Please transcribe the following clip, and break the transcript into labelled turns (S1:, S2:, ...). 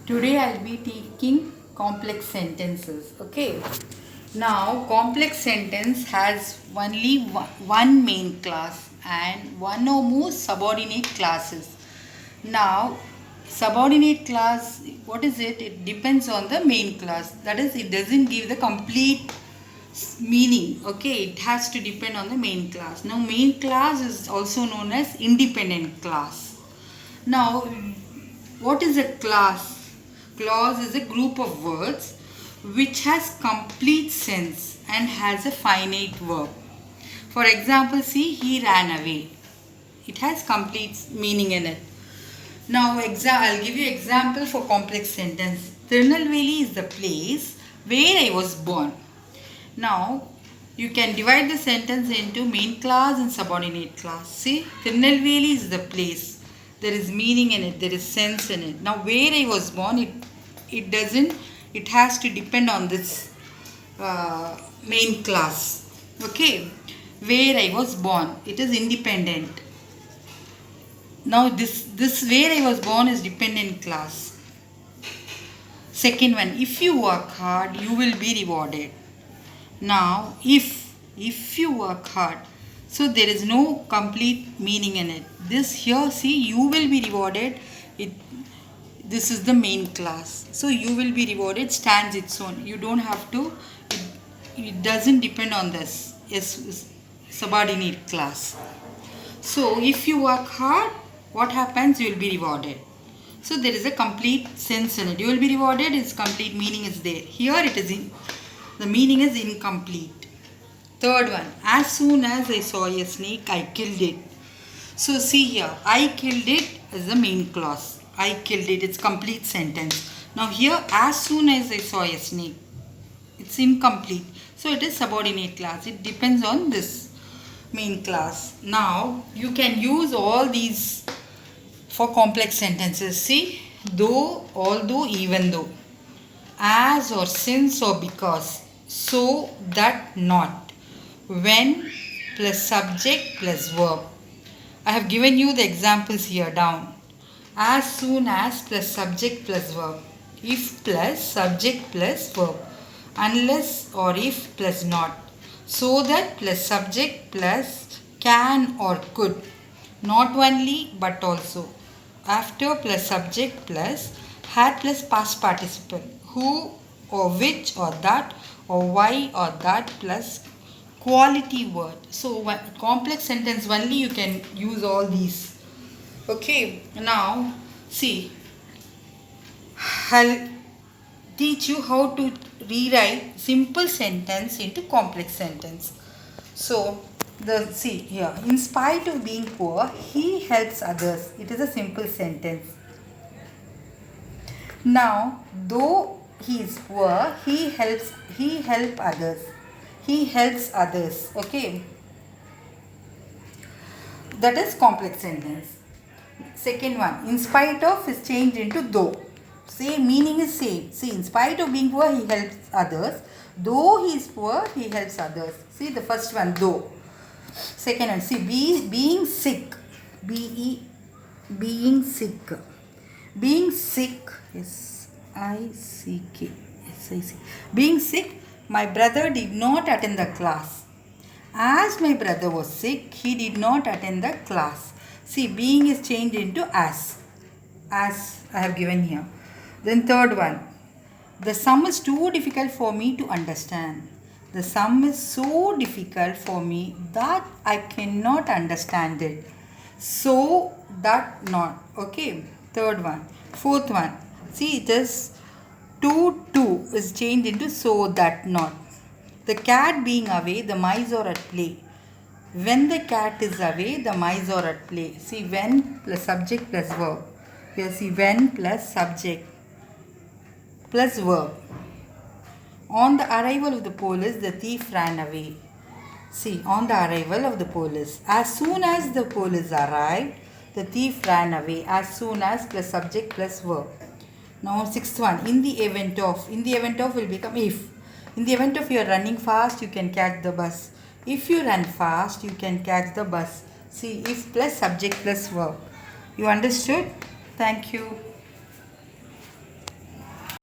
S1: Today I'll be taking complex sentences. Okay. Now complex sentence has only one main class and one or more subordinate classes. Now subordinate class, what is it? It depends on the main class. That is, it doesn't give the complete meaning. Okay, it has to depend on the main class. Now main class is also known as independent class. Now what is a class? Clause is a group of words which has complete sense and has a finite verb. For example, see, he ran away. It has complete meaning in it. Now, I'll give you example for complex sentence. Tirunelveli is the place where I was born. Now, you can divide the sentence into main class and subordinate class. See, Tirunelveli is the place. There is meaning in it. There is sense in it. Now, where I was born, it doesn't. It has to depend on this main class. Okay, where I was born. It is independent. Now, this where I was born is dependent class. Second one, if you work hard, you will be rewarded. Now, if you work hard, so there is no complete meaning in it. This here, see, you will be rewarded. This is the main class. So you will be rewarded stands its own. You don't have to. It doesn't depend on this. Yes, subordinate class. So if you work hard, what happens? You will be rewarded. So there is a complete sense in it. You will be rewarded. Its complete meaning is there. Here it is in. The meaning is incomplete. Third one, as soon as I saw a snake, I killed it. So see here, I killed it is the main clause. I killed it, it's complete sentence. Now here, as soon as I saw a snake, it's incomplete. So it is subordinate class. It depends on this main class. Now you can use all these for complex sentences. See, though, although, even though, as or since or because, so that not, when plus subject plus verb. I have given you the examples here down. As soon as plus subject plus verb, if plus subject plus verb, unless or if plus not, so that plus subject plus can or could, not only but also, after plus subject plus had plus past participle, who or which or that or why or that plus quality word. So complex sentence only you can use all these. Okay, now see, I'll teach you how to rewrite simple sentence into complex sentence. So see here, in spite of being poor, he helps others. It is a simple sentence. Now, though he is poor, he helps others. He helps others. Okay. That is complex sentence. Second one, in spite of is changed into though. Same meaning is same. See, in spite of being poor, he helps others. Though he is poor, he helps others. See the first one, though. Second one, see, being sick. Being sick. Being sick is I-C-K. S-I-C. Being sick, my brother did not attend the class. As my brother was sick, he did not attend the class. See, being is changed into as I have given here. Then third one, the sum is too difficult for me to understand. The sum is so difficult for me that I cannot understand it. So that not. Okay. Third one. Fourth one. See, it is to is changed into so that not. The cat being away, the mice are at play. When the cat is away, the mice are at play. See, when plus subject plus verb. Here see, when plus subject plus verb. On the arrival of the police, the thief ran away. See, on the arrival of the police. As soon as the police arrived, the thief ran away. As soon as plus subject plus verb. Now sixth one, in the event of will become if. In the event of you are running fast, you can catch the bus. If you run fast, you can catch the bus. See, if plus subject plus verb. You understood? Thank you.